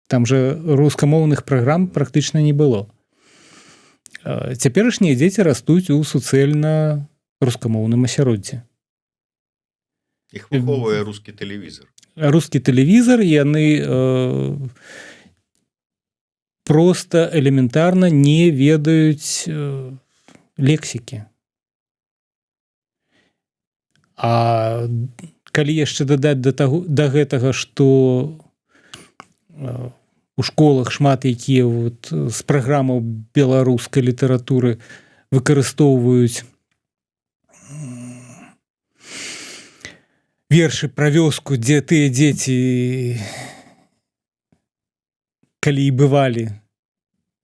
там жа рускамоўных праграм практычна не было. Цяперашнія дзеці растуць у суцэльна рускамоўным асяроддзі. Іх выхоўвае рускі тэлевізор. Рускі тэлевізор, яны проста элементарна не ведаюць лексікі. А калі яшчэ дадаць да гэтага, што у школах шмат якія з праграмаў беларускай літаратуры выкарыстоўваюць вершы пра вёску, дзе тыя дзеці, калі і бывалі,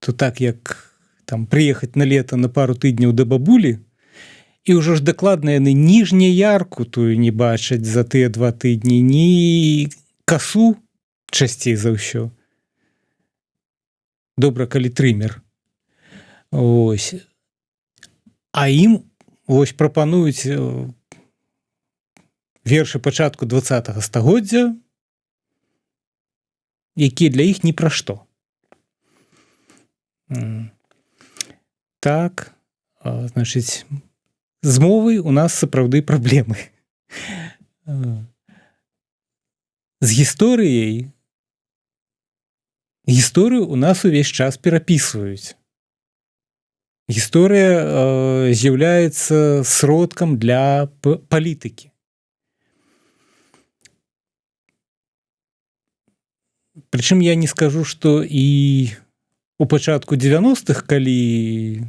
то так, як там прыехаць на лета на пару тыдняў да бабулі, і ўжо ж дакладна яны ніжняярку тую не бачаць за тыя 2 тыдні, ні касу часцей за ўсё. Добра, калі трымер. Ось. А ім ось прапануюць вершы пачатку 20-го стагоддзя, якія для іх ні пра што. Так, значыць, з мовай у нас сапраўды праблемы. З гісторыяй гісторыю у нас увесь час перапісваюць. Гісторыя з'яўляецца сродкам для палітыкі. Прычым я не скажу, што і у пачатку 90-х, калі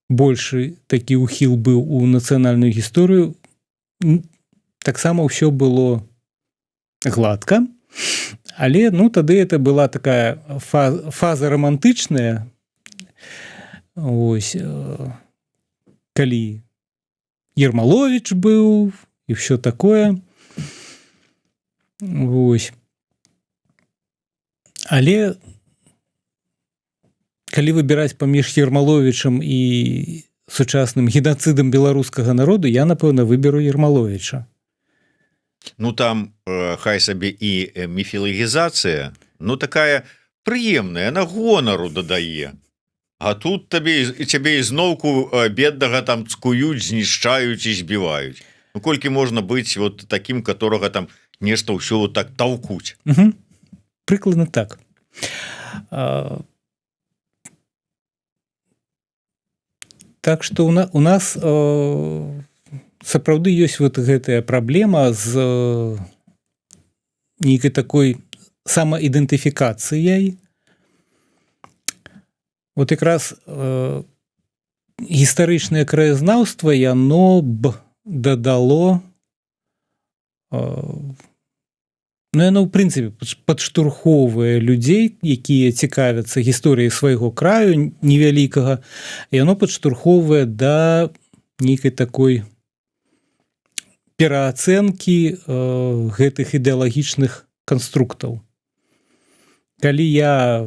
большы такі ўхіл быў у нацыянальную гісторыю, таксама ўсё было гладка. Але, ну, тады это была такая фаза романтычная, Ось, калі Ермолович быў і ўсё такое. Ось. Але калі выбіраць паміж Ермоловичам і сучасным геноцидам беларускага народу, я, напэўна, выберу Ермоловича. Ну там хай сабе і міфілагізацыя, ну такая прыемная, на гонару дадае. А тут цябе ізноўку беднага там цкуюць, знішчаюць і збіваюць. Ну колькі можна быць вот таким, которого там нешта ўсё вот так таўкуць. Угу. Прыкладна так. Так што у нас сапраўды ёсць вот гэтая праблема з нейкай такой самаідэнтыфікацыяй. Вот якраз гістарычнае краязнаўства яно б дадало, ну яно ў прынцыпе падштурхоўвае людзей, якія цікавяцца гісторыяй свайго краю невялікага, яно падштурхоўвае да нейкай такой пераацэнкі гэтых ідэалагічных канструктаў. Калі я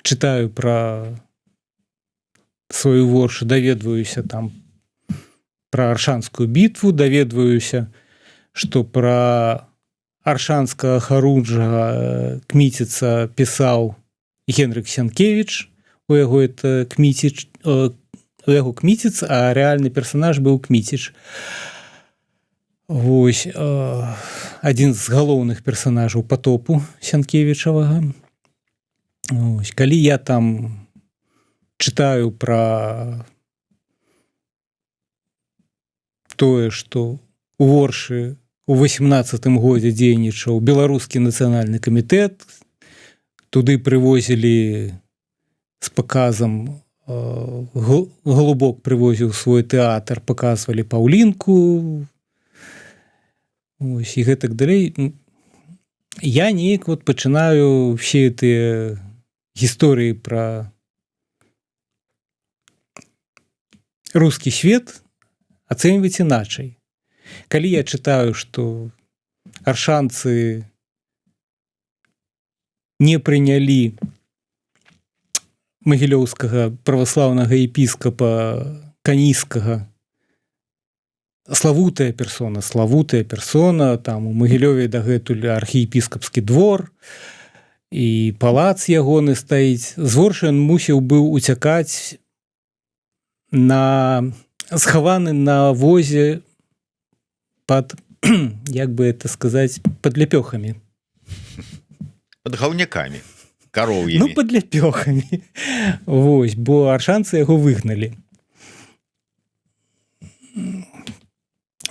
чытаю пра сваю воршу, даведваюся там пра Аршанскую бітву, даведваюся, што пра аршанскага харуджага Кміціца пісаў Генрык Сянкевіч, у яго Кміціц, а рэальны персанаж быў Кміціч. Вось адзін з галоўных персанажаў патопу Сянкевічавага. Ось, калі я там чытаю пра тое, што у Воршы у 18-м годзе дзейнічаў беларускі нацыянальны камітэт, туды прывозілі з паказам, Голубок прывозіў свой тэатр, паказвалі Паўлінку, ось, і гэтак далей. Я неяк вот пачынаю все гэтыя гісторыі пра рускі свет ацэньваць іначай. Калі я чытаю, што аршанцы не прынялі магілёўскага праваслаўнага епіскапа Каніскага, славутая персона, там у Магілёве дагэтуль архіепіскапскі двор, і палац ягоны стаіць. З Воршы ён мусіў быў уцякаць схаваны на возе пад, як бы это сказаць, пад ляпёхамі. Пад гаўнякамі, кароўямі. Ну, пад ляпёхамі. Вось, бо аршанцы яго выгналі.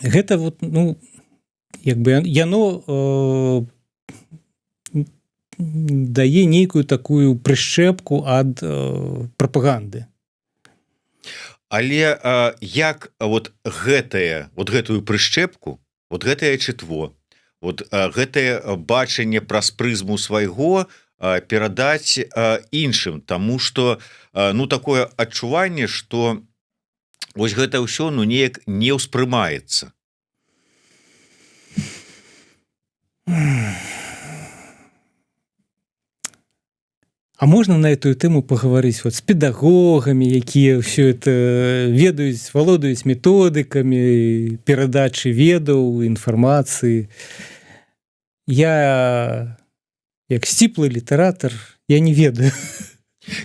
Гэта вот, ну, як бы яно дае нейкую такую прышчэпку ад прапаганды. Але як вот гэтую прышчэпку, вот гэтае чытво, вот гэтае бачанне праз прызму свайго перадаць іншым, таму што ну такое адчуванне, што вось гэта ўсё ну неяк не ўспрымаецца. А можна на эту тэму пагаварыць вот з педагогамі, якія ўсё это ведаюць, валодаюць методыкамі перадачы ведаў, інфармацыі. Я, як сціплы літаратар, я не ведаю.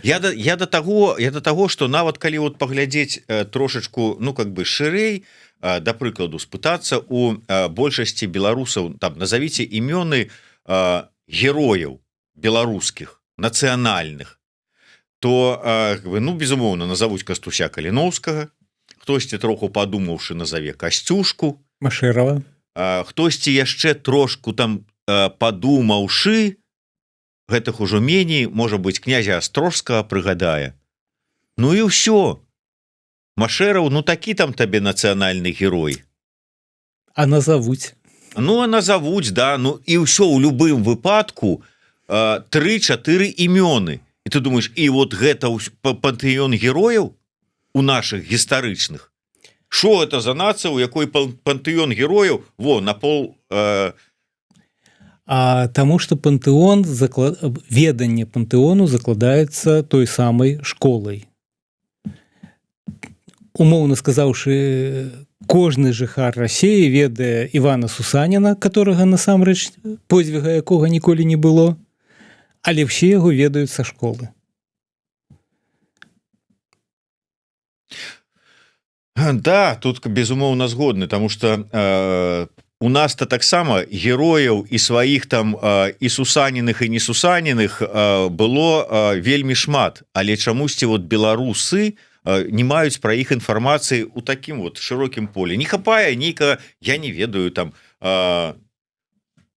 Я до таго, што нават калі вот паглядзець трошачку, ну как бы шырэй, да прыкладу, спытацца у большасці беларусаў, там назавіце імёны герояў беларускіх, нацыянальных, то ну безумоўна назавуць Кастуся Каліноўскага, хтосьці троху падумаўшы назаве Касцюшку, Машэрава, хтосьці яшчэ трошку там падумаўшы, гэтых ужо меней, можа быць, князя Астрожскага прыгадае. Ну і ўсё. Машэраў, ну такі там табе нацыянальны герой. А назавуць? Ну, а назавуць, да. Ну і ўсё, у любым выпадку 3-4 імёны. І і ты думаешь, і вот гэта пантэён герояў у наших гістарычных, что это за нация, у якой пантэён герояў на пол Таму што пантэон веданне пантэону закладаецца той самай школай. Умоўна сказаўшы, кожны жыхар Расіі ведае Івана Сусаніна, которага насамрэч подзвіга якога ніколі не было, але ўсе яго ведаюць са школы. Да, тут безумоўна згодны, тому что у нас-то таксама герояў і сваіх там і Сусаніных і не Сусаніных было вельмі шмат, але чамусьці вот беларусы не маюць пра іх інфармацыі у такім вот шырокім полі. Не хапае нейкага, я не ведаю, там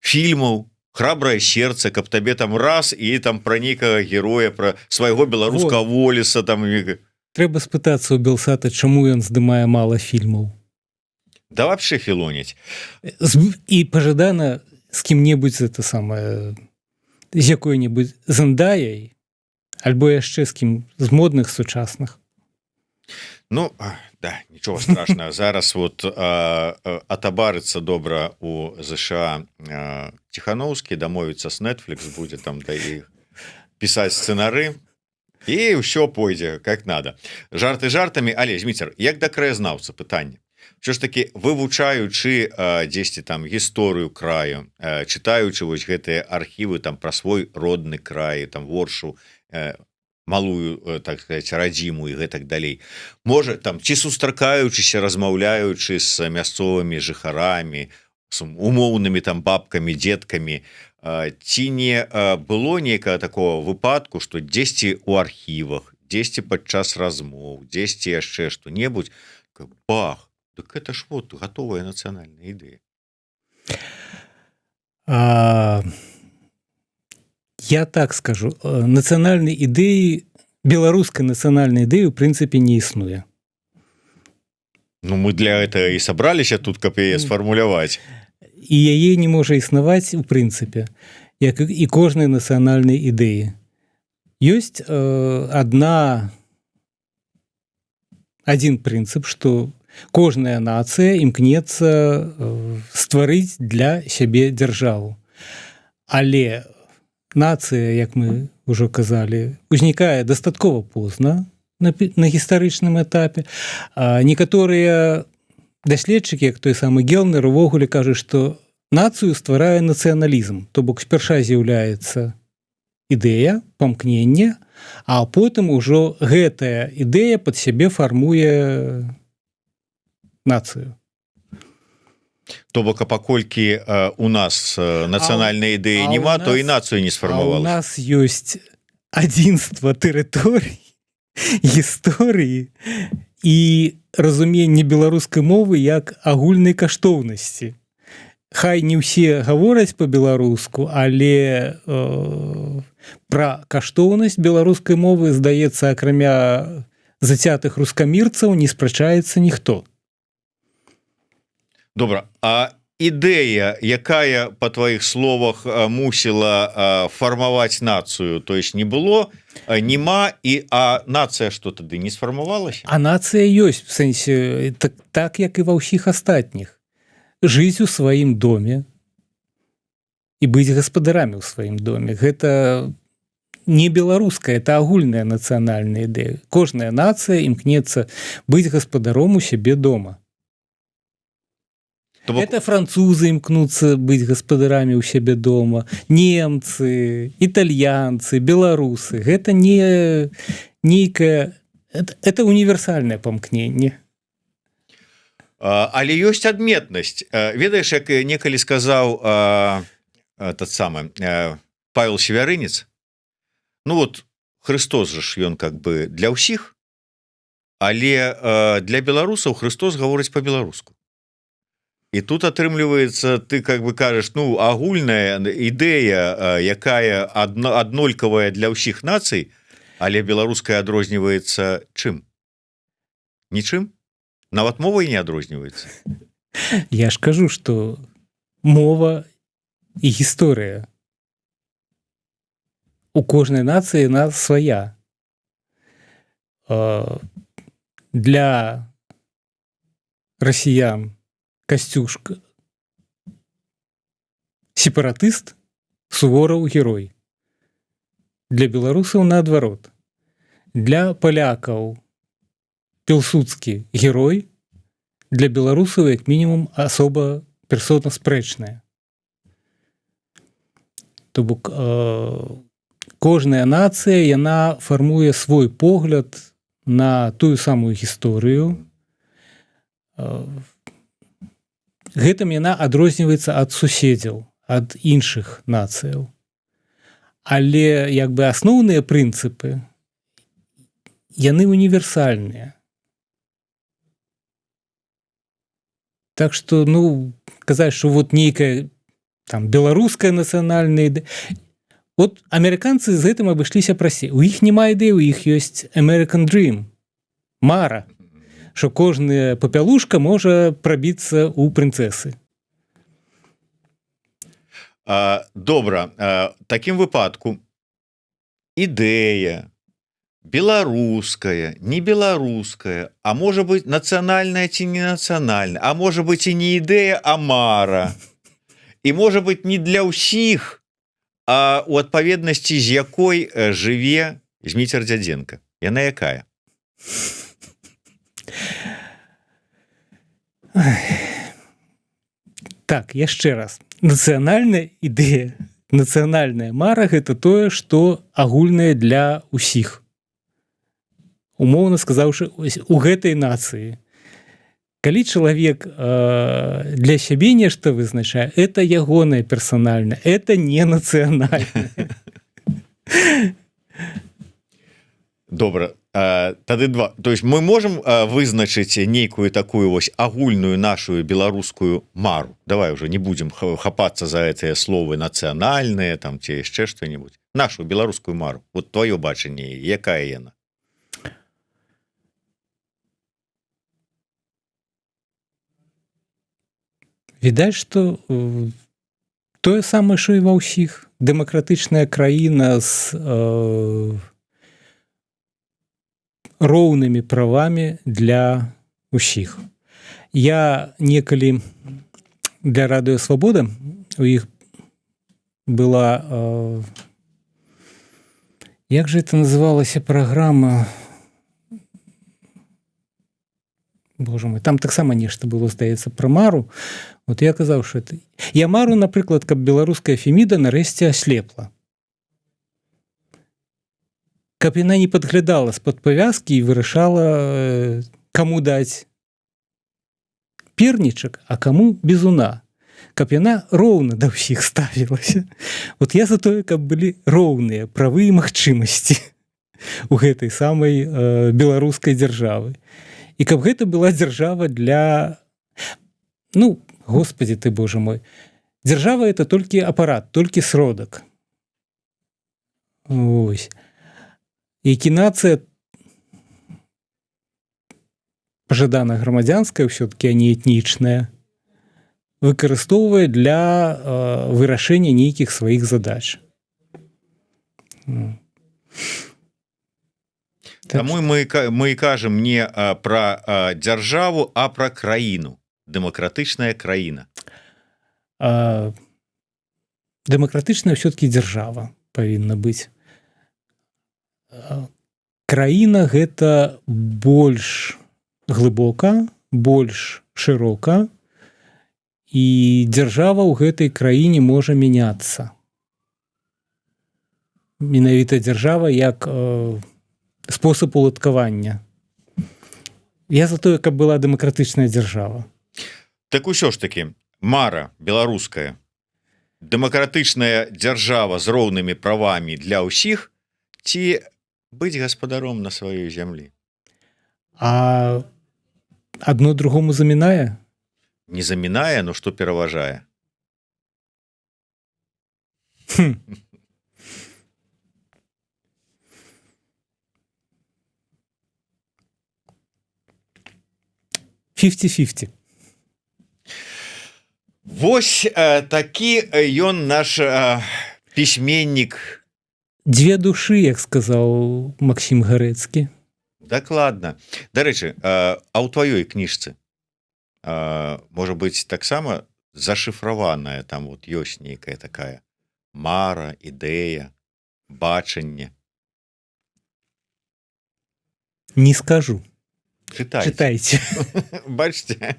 фільмаў «Храбрае сердце», каб табе там раз і там пра нейкага героя, пра свайго беларускага Волеса там. Трэба спытацца ў Белсата, чаму ён здымае мала фільмаў. Да вообще філоніць. І пажадана з кім-небудзь это самае, з якой-небудзь Зендаяй, альбо яшчэ з кім з модных сучасных. Ну, да, нічого страшного. Зараз вот атабарыцца добра у ЗША Ціхановскі, дамовіцца з Netflix, будзе там да іх пісаць сцэнары, і ўсё пойдзе как надо. Жарты жартамі, але Зміцер, як да краязнаўца пытанне. Що ж таки, вывучаючы дзесьці там гісторыю краю, чытаючы вось гэтыя архівы там пра свой родны край, там Воршу, малую, так сказать, радзіму і гэтак далей. Можа, там, ці сустракаючыся, размаўляючы з мясцовымі жыхарамі, з умоўнымі там бабкамі, дзеткамі, ці не было нейкага такого выпадку, што дзесьці ў архівах, дзесьці падчас размоў, дзесьці яшчэ што-небудзь, бах, так это ж вот готовая нацыянальная ідэя. Я так скажу, нацыянальнай ідэі, беларускай нацыянальнай ідэі ў прынцыпе не існуе. Ну, мы для этого і сабраліся тут, каб яе сфармуляваць. І яе не можа існаваць у прынцыпе, як і кожнай нацыянальнай ідэі. Ёсць адзін прынцып, што кожная нацыя імкнецца стварыць для сябе дзяржаву. Але нацыя, як мы ўжо казалі, узнікае дастаткова позна на гістарычным этапе. Некаторыя даследчыкі, як той самы Гелнер, увогуле кажуць, што нацыю стварае нацыяналізм, то бок спярша з'яўляецца ідэя, памкнення, а потым ужо гэтая ідэя пад сябе фармуе нацыю. То бок, а паколькі у нас нацыянальнай ідэі няма, то і нацыю не сфармавалася. У нас ёсць адзінства тэрыторый, гісторыі і разуменне беларускай мовы як агульнай каштоўнасці. Хай не ўсе гавораць па-беларуску, але пра каштоўнасць беларускай мовы, здаецца, акрамя зацятых рускамірцаў не спрачаецца ніхто. Добра, а ідэя, якая, па тваіх словах, мусіла фармаваць нацыю, то есть не было, нема, а нацыя што тады не сфармавалася? А нацыя ёсць, в сэнсе, так як і ва ўсіх астатніх. Жыць у сваім доме і быць гаспадарамі ў сваім доме. Гэта не беларуская, это агульная нацыянальная ідэя. Кожная нацыя імкнецца быць гаспадаром у сябе дома. Это французы імкнуцца быць гаспадарамі ў сябе дома, немцы, італьянцы, беларусы. Гэта не нейкае... Это універсальнае памкненне. Але ёсць адметнасць. Ведаеш, як некалі сказаў тот самы Павел Севярынец, ну вот Христос же ж ён как бы для ўсіх, але для беларусаў Христос гаворыць па-беларуску. І тут атрымліваецца, ты как бы кажаш, ну, агульная ідэя, якая аднолькавая для ўсіх нацый, але беларуская адрозніваецца чым? Нічым? Нават мова і не адрозніваецца. Я ж кажу, што мова і гісторыя. у кожнай нацыі яна свая. Для расіян Касцюшка сепаратыст, Сувораў герой. Для беларусаў наадварот. Для палякаў Пілсудскі герой, для беларусаў як мінімум асоба персона спрэчная. То бок кожная нацыя яна фармуе свой погляд на тую самую гісторыю. Гэтым яна адрозніваецца ад суседзяў, ад іншых нацыяў. Але як бы асноўныя прынцыпы яны універсальныя. Так што, казаць, што вот нейкая там беларуская нацыянальная ідэя. Вот амерыканцы з гэтым абышліся прасцей. У іх няма ідэі, у іх ёсць American Dream, мара, што кожная папялушка можа прабіцца ў прынцэсы. Добра, такім выпадку ідэя беларуская, не беларуская, а можа быць нацыянальная ці не нацыянальная, а можа быць і не ідэя, а мара. І можа быць не для ўсіх, а у адпаведнасці з якой жыве Зміцер Дзядзенка. Яна якая? Так, яшчэ раз. Нацыянальная ідэя, нацыянальная мара – гэта тое, што агульнае для ўсіх. Умоўна сказаўшы, у гэтай нацыі. Калі чалавек для сябе нешта вызначае, это ягонае персанальнае, это не нацыянальнае. Добра, тады два. То есть мы можем вызначыць нейкую такую вось агульную нашу беларускую мару. Давай уже не будем хапацца за гэтыя словы нацыянальныя там ці яшчэ што-нибудь. Нашу беларускую мару. Вот твоё бачанне, якая яна? Відаць, што тое самае, што і ва ўсіх. Дэмакратычная краіна з роўнымі правамі для ўсіх. Я некалі для Радыё Свабода, у іх была, як же это называлася праграма, Боже мой, там таксама нешта было, здаецца, пра мару. Вот я казаў, што это... Я мару, напрыклад, каб беларуская Феміда нарэшце аслепла. Каб яна не падглядала з-пад павязкі і вырашала, каму даць пернічак, а каму бізуна. Каб яна роўна да ўсіх ставілася. Вот я за тое, каб былі роўныя правы і магчымасці у гэтай самай беларускай дзяржавы. І каб гэта была дзяржава для... Господи ты, Боже мой. Дзяржава – это толькі апарат, толькі сродак. Ось. Які нацыя пажадана грамадзянская, ўсё-такі, а не этнічная, выкарыстоўвае для вырашэння нейкіх сваіх задач. Таму мы і кажам не пра дзяржаву, а пра краіну. Дэмакратычная краіна. Дэмакратычная ўсё-такі дзяржава павінна быць. Краіна – гэта больш глыбока, больш шырока, і дзяржава ў гэтай краіне можа мяняцца. Менавіта дзяржава як спосаб уладкавання. Я за тое, каб была дэмакратычная дзяржава. Так усё ж такі, мара беларуская, дэмакратычная дзяржава з роўнымі правамі для ўсіх ці быць гаспадаром на сваёй зямлі? А адно другому замінае? Не замінае, но што пераважае? Хм. «50-50». Вось такі ён наш пісьменнік Две душы, як сказаў Максім Гарэцкі. Дакладна. Дарэчы, а ў тваёй кніжцы можа быць таксама зашифраваная, там вот ёсць нейкая такая мара, ідэя, бачанне. Не скажу. Чытайце. Читайте. Бачце,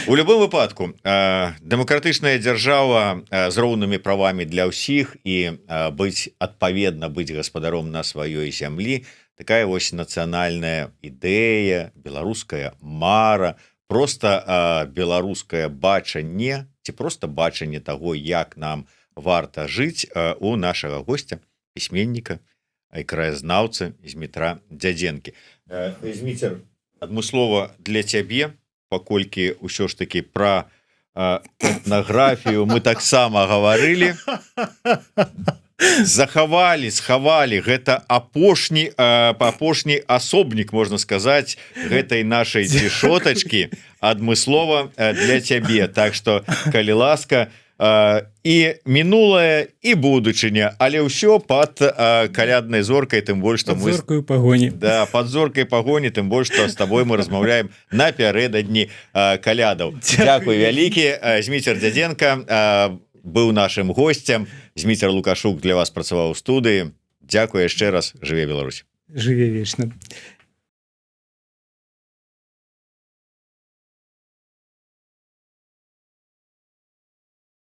у любым выпадку дэмакратычная дзяржава з роўнымі правамі для ўсіх і быць адпаведна быць гаспадаром на сваёй зямлі, такая вось нацыянальная ідэя, беларуская мара, просто беларускае бачанне ці просто бачанне таго, як нам варта жыць у нашага госця, пісьменніка і краязнаўцы Змітра Дзядзенкі. Зміцер, адмыслова для цябе, паколькі ўсё ж такі пра этнаграфію мы таксама гаварылі, схавалі гэта апошні асобнік, можна сказаць, гэтай нашай цішотачкі адмыслова для цябе. Так што, калі ласка, і мінулае і будучыня, але ўсё пад каляднай зоркай, тым больш што мы Зоркаю пагоні. да, пад зоркай пагоні, тым больш што з табой мы размаўляем напярэдадні калядаў. Дзякуй вялікі. Зміцер Дзядзенка быў нашым госцем. Зміцер Лукашук для вас працаваў у студыі. Дзякуй яшчэ раз. Жыве Беларусь. Жыве вечна.